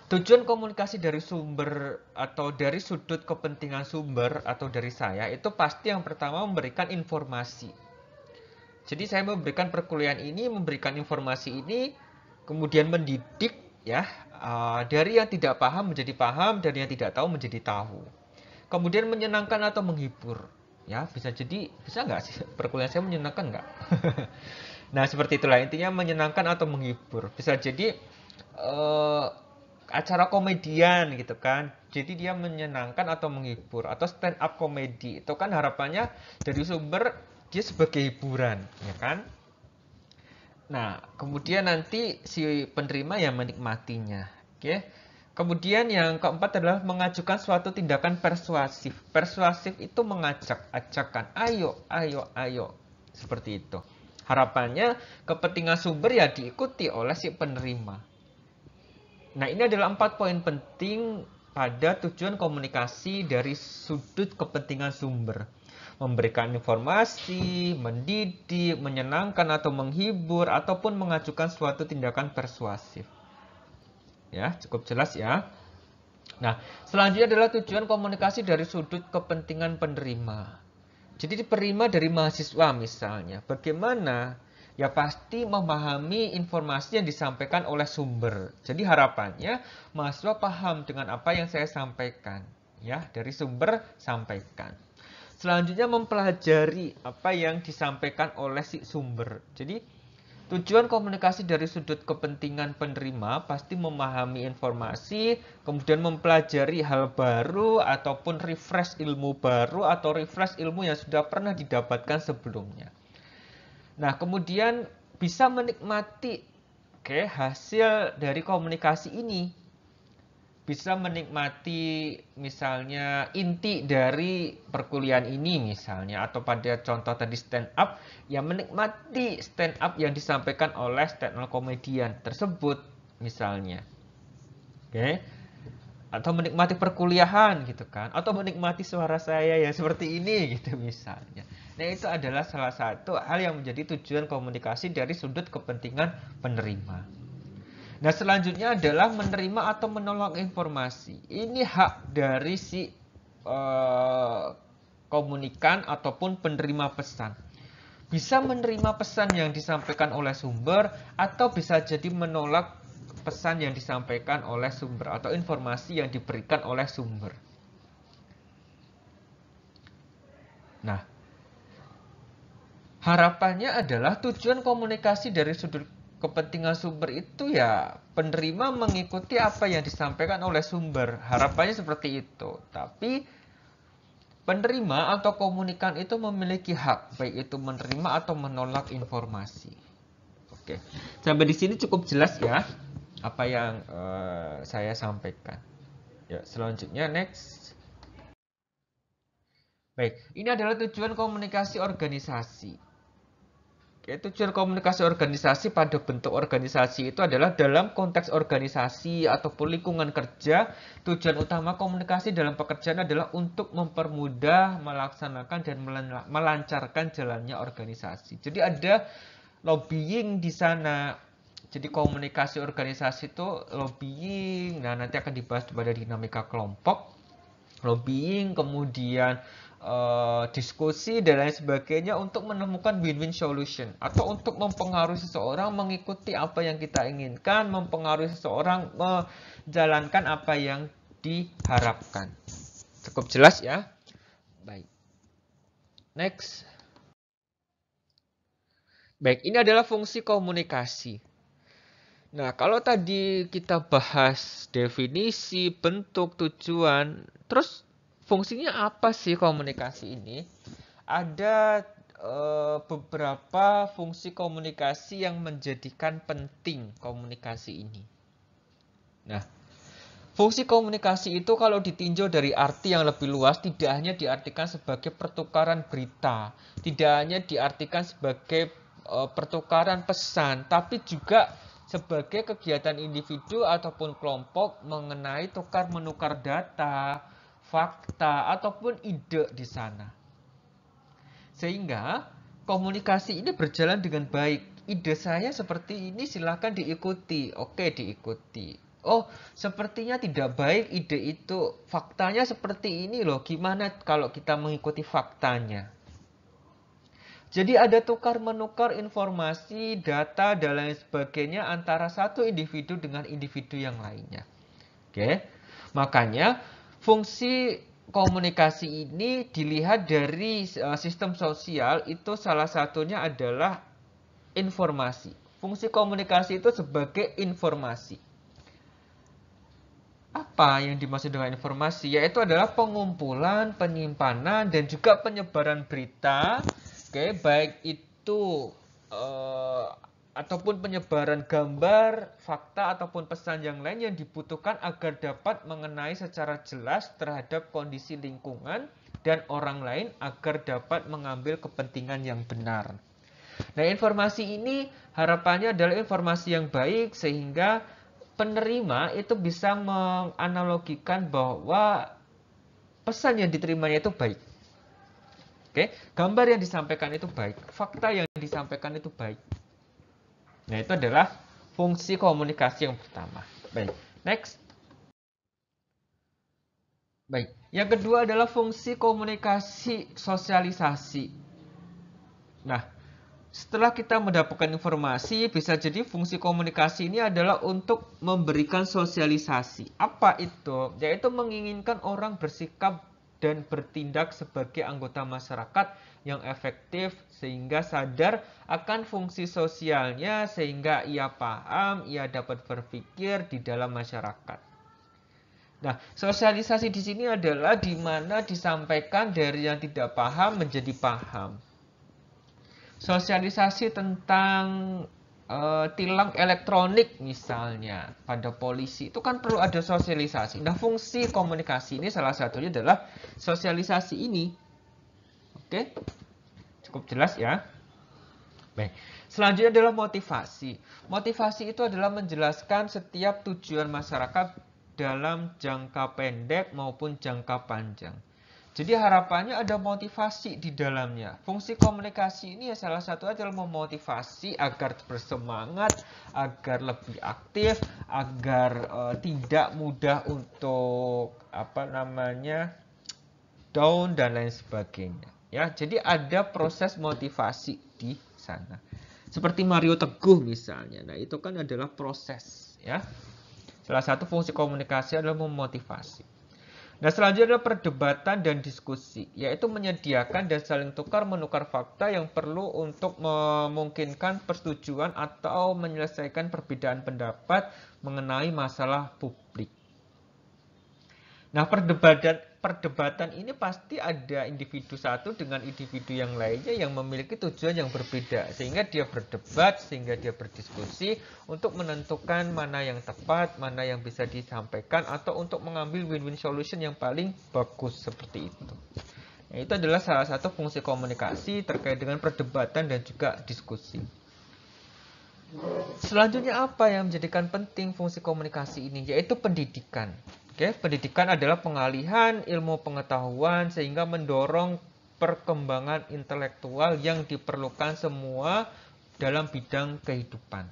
Tujuan komunikasi dari sumber atau dari sudut kepentingan sumber atau dari saya itu pasti yang pertama memberikan informasi. Jadi saya memberikan perkuliahan ini, memberikan informasi ini, kemudian mendidik ya, dari yang tidak paham menjadi paham, dari yang tidak tahu menjadi tahu. Kemudian menyenangkan atau menghibur. Ya, bisa jadi, bisa nggak sih perkuliahan saya menyenangkan nggak? Nah, seperti itulah intinya menyenangkan atau menghibur. Bisa jadi acara komedian gitu kan. Jadi dia menyenangkan atau menghibur. Atau stand up komedi. Itu kan harapannya dari sumber dia sebagai hiburan, ya kan? Nah, kemudian nanti si penerima yang menikmatinya. Oke. Kemudian yang keempat adalah mengajukan suatu tindakan persuasif. Persuasif itu mengajak, ajakan, ayo, ayo, ayo. Seperti itu. Harapannya kepentingan sumber ya diikuti oleh si penerima. Nah, ini adalah 4 poin penting pada tujuan komunikasi dari sudut kepentingan sumber. Memberikan informasi, mendidik, menyenangkan atau menghibur, ataupun mengajukan suatu tindakan persuasif. Ya, cukup jelas ya. Nah, selanjutnya adalah tujuan komunikasi dari sudut kepentingan penerima. Jadi penerima dari mahasiswa misalnya. Bagaimana? Ya pasti memahami informasi yang disampaikan oleh sumber. Jadi harapannya mahasiswa paham dengan apa yang saya sampaikan. Ya, dari sumber sampaikan. Selanjutnya mempelajari apa yang disampaikan oleh si sumber. Jadi tujuan komunikasi dari sudut kepentingan penerima pasti memahami informasi, kemudian mempelajari hal baru ataupun refresh ilmu baru atau refresh ilmu yang sudah pernah didapatkan sebelumnya. Nah, kemudian bisa menikmati hasil dari komunikasi ini. Bisa menikmati misalnya inti dari perkuliahan ini misalnya, atau pada contoh tadi stand up, ya menikmati stand up yang disampaikan oleh stand up komedian tersebut misalnya. Oke. Atau menikmati perkuliahan gitu kan, atau menikmati suara saya ya seperti ini gitu misalnya. Nah, itu adalah salah satu hal yang menjadi tujuan komunikasi dari sudut kepentingan penerima. Nah, selanjutnya adalah menerima atau menolak informasi. Ini hak dari si komunikan ataupun penerima pesan. Bisa menerima pesan yang disampaikan oleh sumber atau bisa jadi menolak pesan yang disampaikan oleh sumber atau informasi yang diberikan oleh sumber. Nah, harapannya adalah tujuan komunikasi dari sudut kepentingan sumber itu ya penerima mengikuti apa yang disampaikan oleh sumber. Harapannya seperti itu. Tapi penerima atau komunikan itu memiliki hak, baik itu menerima atau menolak informasi. Oke, sampai di sini cukup jelas ya apa yang saya sampaikan. Ya, selanjutnya next. Baik, ini adalah tujuan komunikasi organisasi. Oke, tujuan komunikasi organisasi pada bentuk organisasi itu adalah dalam konteks organisasi ataupun lingkungan kerja, tujuan utama komunikasi dalam pekerjaan adalah untuk mempermudah, melaksanakan, dan melancarkan jalannya organisasi. Jadi ada lobbying di sana. Jadi komunikasi organisasi itu lobbying, nah nanti akan dibahas pada dinamika kelompok, lobbying, kemudian diskusi dan lain sebagainya untuk menemukan win-win solution atau untuk mempengaruhi seseorang mengikuti apa yang kita inginkan, mempengaruhi seseorang menjalankan apa yang diharapkan. Cukup jelas ya? Baik. Next. Baik, ini adalah fungsi komunikasi. Nah, kalau tadi kita bahas definisi, bentuk, tujuan, terus fungsinya apa sih komunikasi ini? Ada beberapa fungsi komunikasi yang menjadikan penting komunikasi ini. Nah, fungsi komunikasi itu kalau ditinjau dari arti yang lebih luas, tidak hanya diartikan sebagai pertukaran berita, tidak hanya diartikan sebagai pertukaran pesan, tapi juga sebagai kegiatan individu ataupun kelompok mengenai tukar-menukar data, fakta, ataupun ide di sana. Sehingga komunikasi ini berjalan dengan baik. Ide saya seperti ini, silahkan diikuti. Oke, diikuti. Oh, sepertinya tidak baik ide itu. Faktanya seperti ini loh. Gimana kalau kita mengikuti faktanya? Jadi ada tukar-menukar informasi, data, dan lain sebagainya antara satu individu dengan individu yang lainnya. Oke, makanya fungsi komunikasi ini dilihat dari sistem sosial itu salah satunya adalah informasi. Fungsi komunikasi itu sebagai informasi. Apa yang dimaksud dengan informasi? Yaitu adalah pengumpulan, penyimpanan, dan juga penyebaran berita. Oke, baik itu ataupun penyebaran gambar, fakta, ataupun pesan yang lain yang dibutuhkan agar dapat mengenai secara jelas terhadap kondisi lingkungan dan orang lain agar dapat mengambil kepentingan yang benar. Nah, informasi ini harapannya adalah informasi yang baik sehingga penerima itu bisa menganalogikan bahwa pesan yang diterimanya itu baik. Oke, gambar yang disampaikan itu baik, fakta yang disampaikan itu baik. Nah, itu adalah fungsi komunikasi yang pertama. Baik, next. Baik, yang kedua adalah fungsi komunikasi sosialisasi. Nah, setelah kita mendapatkan informasi, bisa jadi fungsi komunikasi ini adalah untuk memberikan sosialisasi. Apa itu? Yaitu menginginkan orang bersikap dan bertindak sebagai anggota masyarakat yang efektif sehingga sadar akan fungsi sosialnya sehingga ia paham, ia dapat berpikir di dalam masyarakat. Nah, sosialisasi di sini adalah di mana disampaikan dari yang tidak paham menjadi paham. Sosialisasi tentang tilang elektronik misalnya pada polisi itu kan perlu ada sosialisasi. Nah, fungsi komunikasi ini salah satunya adalah sosialisasi ini. Oke, cukup jelas ya. Baik, selanjutnya adalah motivasi. Motivasi itu adalah menjelaskan setiap tujuan masyarakat dalam jangka pendek maupun jangka panjang. Jadi harapannya ada motivasi di dalamnya. Fungsi komunikasi ini ya salah satu adalah memotivasi agar bersemangat, agar lebih aktif, agar tidak mudah untuk down dan lain sebagainya. Ya, jadi ada proses motivasi di sana. Seperti Mario Teguh misalnya. Nah, itu kan adalah proses, ya. Salah satu fungsi komunikasi adalah memotivasi. Nah, selanjutnya adalah perdebatan dan diskusi, yaitu menyediakan dan saling menukar fakta yang perlu untuk memungkinkan persetujuan atau menyelesaikan perbedaan pendapat mengenai masalah publik. Nah, perdebatan ini pasti ada individu satu dengan individu yang lainnya yang memiliki tujuan yang berbeda, sehingga dia berdebat, sehingga dia berdiskusi untuk menentukan mana yang tepat, mana yang bisa disampaikan, atau untuk mengambil win-win solution yang paling bagus seperti itu. Nah, itu adalah salah satu fungsi komunikasi terkait dengan perdebatan dan juga diskusi. Selanjutnya apa yang menjadikan penting fungsi komunikasi ini? Yaitu pendidikan. Oke, pendidikan adalah pengalihan ilmu pengetahuan sehingga mendorong perkembangan intelektual yang diperlukan semua dalam bidang kehidupan.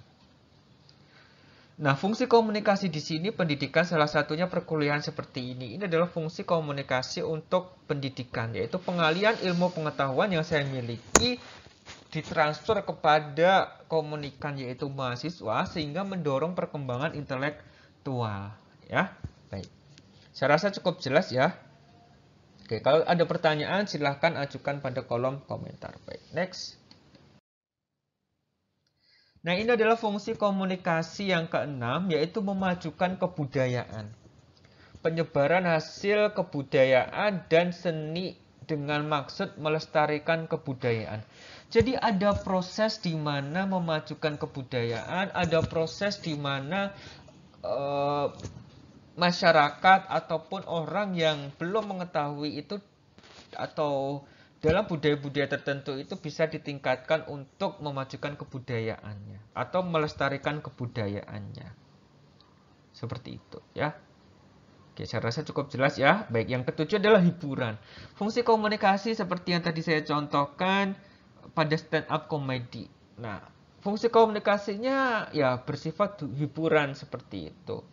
Nah, fungsi komunikasi di sini pendidikan salah satunya perkuliahan seperti ini. Ini adalah fungsi komunikasi untuk pendidikan, yaitu pengalihan ilmu pengetahuan yang saya miliki ditransfer kepada komunikan yaitu mahasiswa sehingga mendorong perkembangan intelektual, ya. Baik. Saya rasa cukup jelas ya. Oke, kalau ada pertanyaan silahkan ajukan pada kolom komentar. Baik, next. Nah, ini adalah fungsi komunikasi yang keenam, yaitu memajukan kebudayaan. Penyebaran hasil kebudayaan dan seni dengan maksud melestarikan kebudayaan. Jadi ada proses di mana memajukan kebudayaan, ada proses di mana masyarakat ataupun orang yang belum mengetahui itu atau dalam budaya-budaya tertentu itu bisa ditingkatkan untuk memajukan kebudayaannya atau melestarikan kebudayaannya. Seperti itu ya. Oke, saya rasa cukup jelas ya. Baik, yang ketujuh adalah hiburan. Fungsi komunikasi seperti yang tadi saya contohkan pada stand up comedy. Nah, fungsi komunikasinya ya bersifat hiburan seperti itu.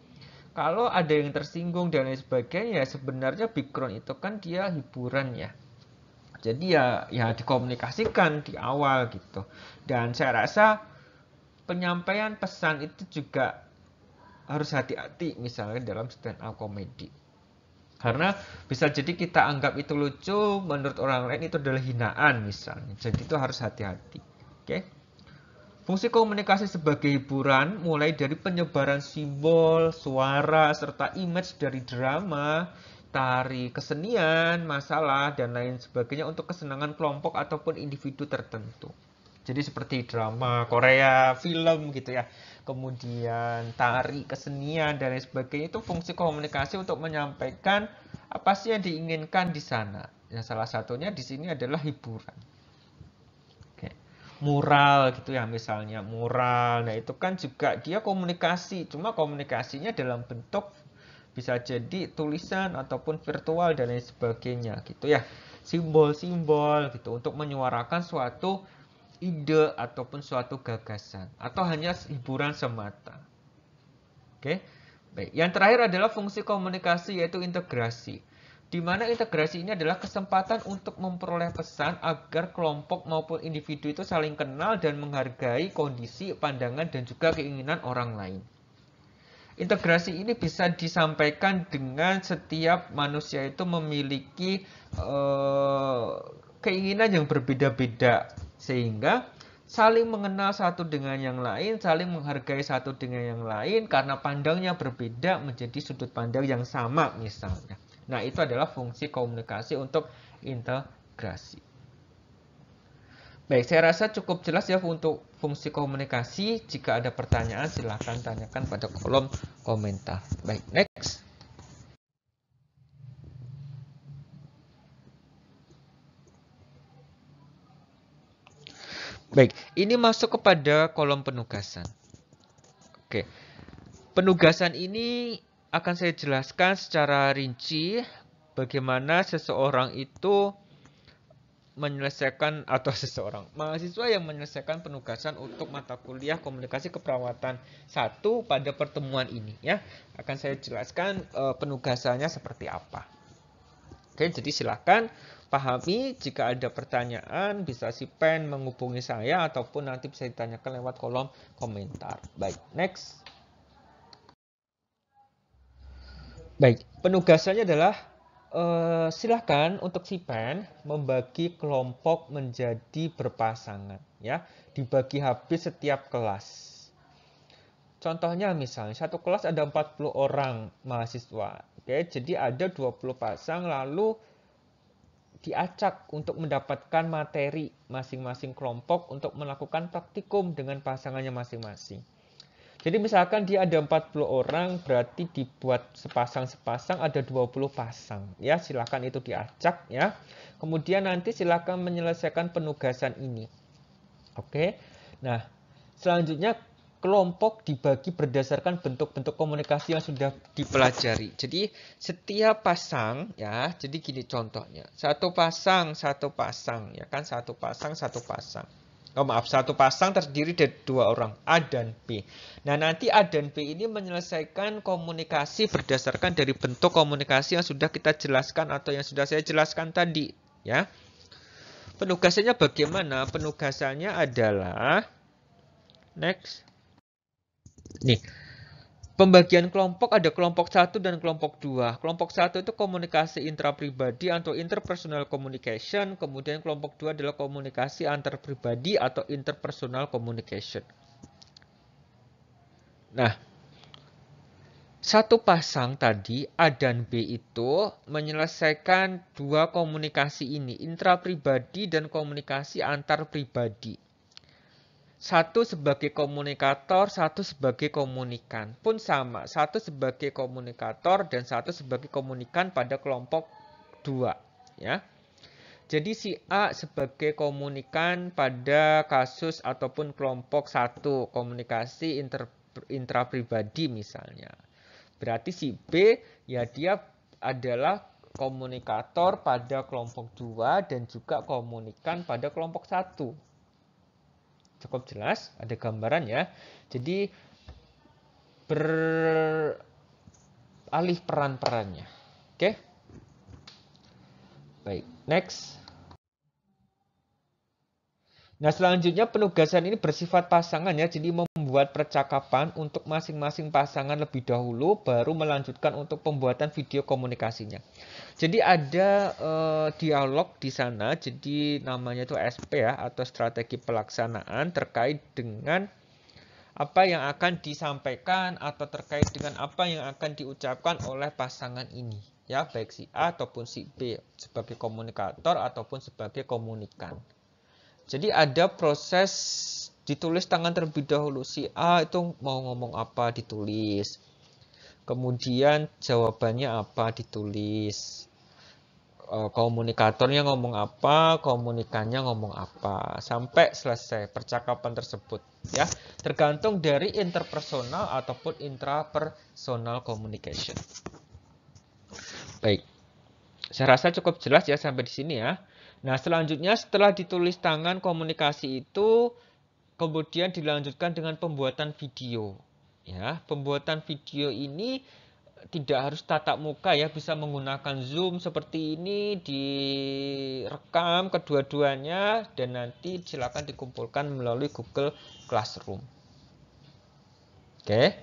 Kalau ada yang tersinggung dan lain sebagainya, sebenarnya background itu kan dia hiburan ya. Jadi ya dikomunikasikan di awal gitu. Dan saya rasa penyampaian pesan itu juga harus hati-hati misalnya dalam stand up comedy. Karena bisa jadi kita anggap itu lucu, menurut orang lain itu adalah hinaan misalnya. Jadi itu harus hati-hati. Oke. Fungsi komunikasi sebagai hiburan mulai dari penyebaran simbol, suara, serta image dari drama, tari, kesenian, masalah, dan lain sebagainya untuk kesenangan kelompok ataupun individu tertentu. Jadi seperti drama Korea, film gitu ya. Kemudian tari, kesenian, dan lain sebagainya itu fungsi komunikasi untuk menyampaikan apa sih yang diinginkan di sana. Ya, salah satunya di sini adalah hiburan. Oke. Mural gitu ya misalnya, mural. Nah, itu kan juga dia komunikasi, cuma komunikasinya dalam bentuk bisa jadi tulisan ataupun virtual dan lain sebagainya gitu ya. Simbol-simbol gitu untuk menyuarakan suatu ide ataupun suatu gagasan atau hanya hiburan semata. Oke. Baik, yang terakhir adalah fungsi komunikasi yaitu integrasi. Di mana integrasi ini adalah kesempatan untuk memperoleh pesan agar kelompok maupun individu itu saling kenal dan menghargai kondisi, pandangan dan juga keinginan orang lain. Integrasi ini bisa disampaikan dengan setiap manusia itu memiliki keinginan yang berbeda-beda sehingga saling mengenal satu dengan yang lain, saling menghargai satu dengan yang lain karena pandangnya berbeda menjadi sudut pandang yang sama misalnya. Nah, itu adalah fungsi komunikasi untuk integrasi. Baik, saya rasa cukup jelas ya untuk fungsi komunikasi. Jika ada pertanyaan, silahkan tanyakan pada kolom komentar. Baik, next. Baik, ini masuk kepada kolom penugasan. Oke, penugasan ini akan saya jelaskan secara rinci bagaimana seseorang itu menyelesaikan atau mahasiswa yang menyelesaikan penugasan untuk mata kuliah komunikasi keperawatan 1 pada pertemuan ini ya. Akan saya jelaskan penugasannya seperti apa. Oke, jadi silakan pahami. Jika ada pertanyaan bisa pen menghubungi saya ataupun nanti bisa ditanyakan lewat kolom komentar. Baik, next. Baik, penugasannya adalah silahkan untuk si pen membagi kelompok menjadi berpasangan, ya, dibagi habis setiap kelas. Contohnya misalnya satu kelas ada 40 orang mahasiswa. Oke, jadi ada 20 pasang lalu diacak untuk mendapatkan materi masing-masing kelompok untuk melakukan praktikum dengan pasangannya masing-masing. Jadi misalkan dia ada 40 orang, berarti dibuat sepasang-sepasang ada 20 pasang. Ya, silakan itu diacak ya. Kemudian nanti silakan menyelesaikan penugasan ini. Oke. Nah, selanjutnya kelompok dibagi berdasarkan bentuk-bentuk komunikasi yang sudah dipelajari. Jadi setiap pasang ya, jadi gini contohnya. Satu pasang, ya kan, satu pasang. Oh maaf, satu pasang terdiri dari dua orang, A dan B. Nah nanti A dan B ini menyelesaikan komunikasi berdasarkan dari bentuk komunikasi yang sudah kita jelaskan atau yang sudah saya jelaskan tadi ya. Penugasannya bagaimana? Penugasannya adalah next. Nih, pembagian kelompok ada kelompok 1 dan kelompok 2. Kelompok 1 itu komunikasi intrapribadi atau interpersonal communication. Kemudian kelompok 2 adalah komunikasi antarpribadi atau interpersonal communication. Nah, satu pasang tadi A dan B itu menyelesaikan dua komunikasi ini, intrapribadi dan komunikasi antarpribadi. Satu sebagai komunikator, satu sebagai komunikan. Pun sama, satu sebagai komunikator dan satu sebagai komunikan pada kelompok 2. Ya. Jadi si A sebagai komunikan pada kasus ataupun kelompok 1, komunikasi intrapribadi misalnya. Berarti si B, ya dia adalah komunikator pada kelompok 2 dan juga komunikan pada kelompok 1. Cukup jelas, ada gambaran ya. Jadi beralih peran-perannya. Oke. Baik, next. Nah, selanjutnya penugasan ini bersifat pasangan ya. Jadi membuat percakapan untuk masing-masing pasangan lebih dahulu baru melanjutkan untuk pembuatan video komunikasinya. Jadi ada dialog di sana. Jadi namanya itu SP ya, atau strategi pelaksanaan terkait dengan apa yang akan disampaikan atau terkait dengan apa yang akan diucapkan oleh pasangan ini. Ya, baik si A ataupun si B sebagai komunikator ataupun sebagai komunikan. Jadi ada proses ditulis tangan terlebih dahulu. Si A itu mau ngomong apa ditulis. Kemudian jawabannya apa ditulis. Komunikatornya ngomong apa, komunikannya ngomong apa. Sampai selesai percakapan tersebut. Ya, tergantung dari interpersonal ataupun intrapersonal communication. Baik. Saya rasa cukup jelas ya sampai di sini ya. Nah, selanjutnya setelah ditulis tangan komunikasi itu kemudian dilanjutkan dengan pembuatan video. Ya, pembuatan video ini tidak harus tatap muka ya, bisa menggunakan Zoom seperti ini, direkam kedua-duanya dan nanti silakan dikumpulkan melalui Google Classroom. Oke.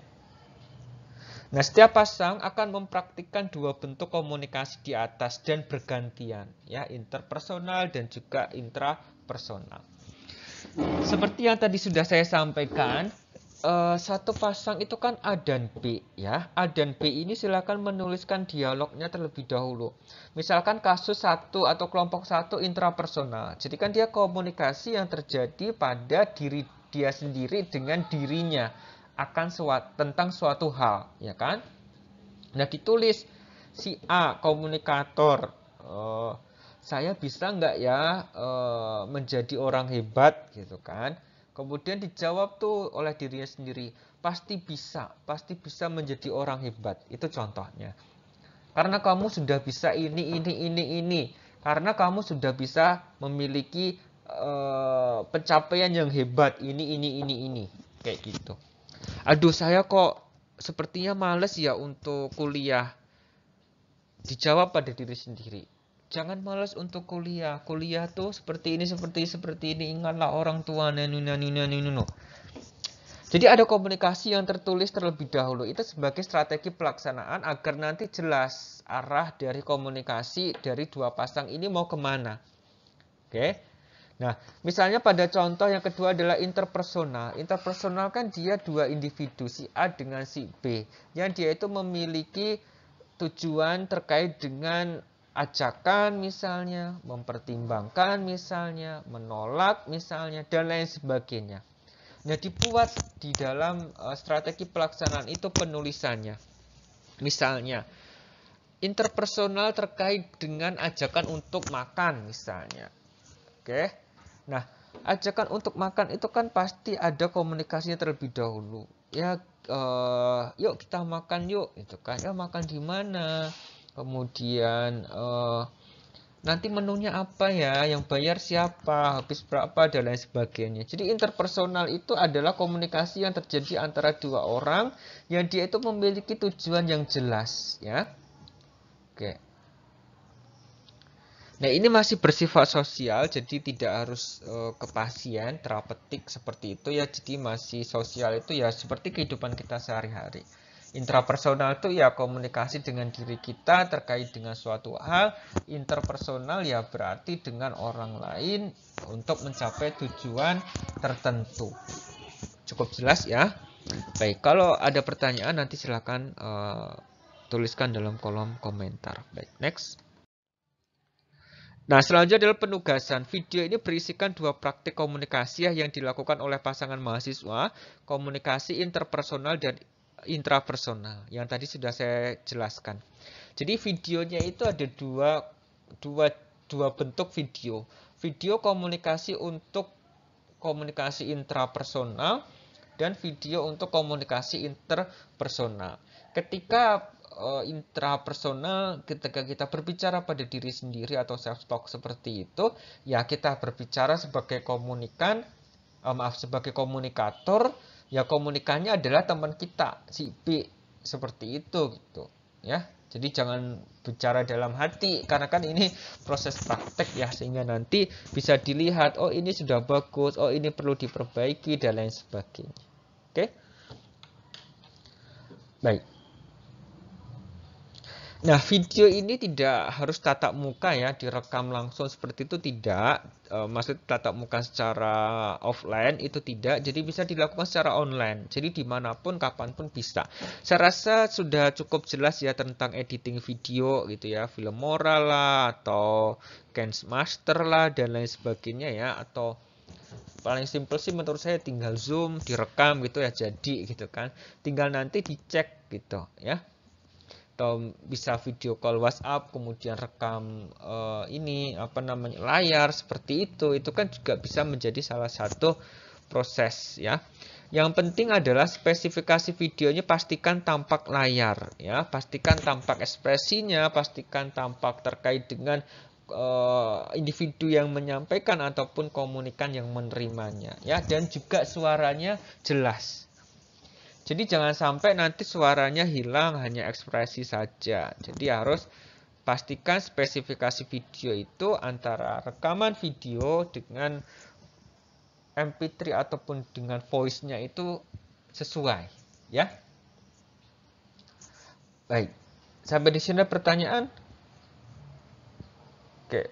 Nah, setiap pasang akan mempraktikkan dua bentuk komunikasi di atas dan bergantian, ya, interpersonal dan juga intrapersonal. Seperti yang tadi sudah saya sampaikan, satu pasang itu kan A dan B, ya. A dan B ini silakan menuliskan dialognya terlebih dahulu. Misalkan kasus 1 atau kelompok 1 intrapersonal. Jadi kan dia komunikasi yang terjadi pada diri dia sendiri dengan dirinya akan tentang suatu hal, ya kan? Nah, ditulis si A komunikator, saya bisa nggak ya menjadi orang hebat gitu kan? Kemudian dijawab tuh oleh dirinya sendiri, pasti bisa menjadi orang hebat. Itu contohnya. Karena kamu sudah bisa ini. Karena kamu sudah bisa memiliki pencapaian yang hebat ini. Kayak gitu. Aduh, saya kok sepertinya males ya untuk kuliah. Dijawab pada diri sendiri. Jangan males untuk kuliah. Kuliah tuh seperti ini. Ingatlah orang tua. Jadi ada komunikasi yang tertulis terlebih dahulu. Itu sebagai strategi pelaksanaan agar nanti jelas arah dari komunikasi dari dua pasang ini mau kemana. Oke. Nah, misalnya pada contoh yang kedua adalah interpersonal. Interpersonal kan dia dua individu, si A dengan si B. Yang dia itu memiliki tujuan terkait dengan ajakan misalnya, mempertimbangkan misalnya, menolak misalnya, dan lain sebagainya. Nah, dibuat di dalam strategi pelaksanaan itu penulisannya. Misalnya, interpersonal terkait dengan ajakan untuk makan misalnya. Oke. Nah, ajakan untuk makan itu kan pasti ada komunikasinya terlebih dahulu. Ya, yuk kita makan yuk, itu kan. Ya, makan di mana? Kemudian nanti menunya apa ya, yang bayar siapa, habis berapa, dan lain sebagainya. Jadi interpersonal itu adalah komunikasi yang terjadi antara dua orang yang dia itu memiliki tujuan yang jelas, ya. Oke. Nah, ini masih bersifat sosial, jadi tidak harus kepastian, terapetik seperti itu ya. Jadi masih sosial itu ya seperti kehidupan kita sehari-hari. Intrapersonal itu ya komunikasi dengan diri kita terkait dengan suatu hal. Interpersonal ya berarti dengan orang lain untuk mencapai tujuan tertentu. Cukup jelas ya? Baik, kalau ada pertanyaan nanti silakan tuliskan dalam kolom komentar. Baik, next. Nah, selanjutnya adalah penugasan. Video ini berisikan dua praktik komunikasi yang dilakukan oleh pasangan mahasiswa, komunikasi interpersonal dan intrapersonal, yang tadi sudah saya jelaskan. Jadi videonya itu ada dua bentuk video. Video komunikasi untuk komunikasi intrapersonal dan video untuk komunikasi interpersonal. Ketika intrapersonal, ketika kita berbicara pada diri sendiri atau self talk seperti itu, ya kita berbicara sebagai sebagai komunikator, ya komunikannya adalah teman kita si B seperti itu gitu, ya. Jadi jangan bicara dalam hati karena kan ini proses praktek ya, sehingga nanti bisa dilihat oh ini sudah bagus, oh ini perlu diperbaiki dan lain sebagainya. Oke? Baik. Nah, video ini tidak harus tatap muka ya, direkam langsung seperti itu tidak. Maksud tatap muka secara offline itu tidak, jadi bisa dilakukan secara online. Jadi dimanapun, kapanpun bisa. Saya rasa sudah cukup jelas ya tentang editing video gitu ya, Filmora lah, atau KineMaster lah, dan lain sebagainya ya. Atau paling simpel sih menurut saya tinggal zoom, direkam gitu ya, jadi gitu kan. Tinggal nanti dicek gitu ya. Atau bisa video call WhatsApp kemudian rekam layar seperti itu kan juga bisa menjadi salah satu proses ya. Yang penting adalah spesifikasi videonya pastikan tampak layar ya, pastikan tampak ekspresinya, pastikan tampak terkait dengan individu yang menyampaikan ataupun komunikan yang menerimanya ya, dan juga suaranya jelas. Jadi jangan sampai nanti suaranya hilang, hanya ekspresi saja. Jadi harus pastikan spesifikasi video itu antara rekaman video dengan MP3 ataupun dengan voice-nya itu sesuai, ya. Baik. Sampai di sini pertanyaan? Oke.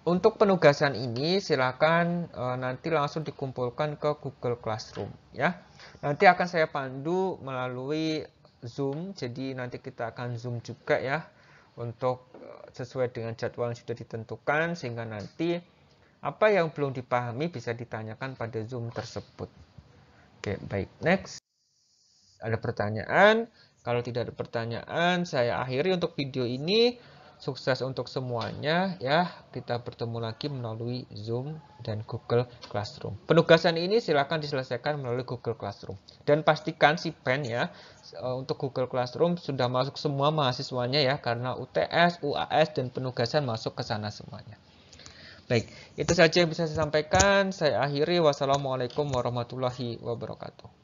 Untuk penugasan ini silakan nanti langsung dikumpulkan ke Google Classroom ya. Nanti akan saya pandu melalui Zoom, jadi nanti kita akan Zoom juga ya untuk sesuai dengan jadwal yang sudah ditentukan, sehingga nanti apa yang belum dipahami bisa ditanyakan pada Zoom tersebut. Oke, baik, next. Ada pertanyaan? Kalau tidak ada pertanyaan, saya akhiri untuk video ini. Sukses untuk semuanya ya. Kita bertemu lagi melalui Zoom dan Google Classroom. Penugasan ini silakan diselesaikan melalui Google Classroom. Dan pastikan si pen ya untuk Google Classroom sudah masuk semua mahasiswanya ya, karena UTS, UAS dan penugasan masuk ke sana semuanya. Baik, itu saja yang bisa saya sampaikan. Saya akhiri. Wassalamualaikum warahmatullahi wabarakatuh.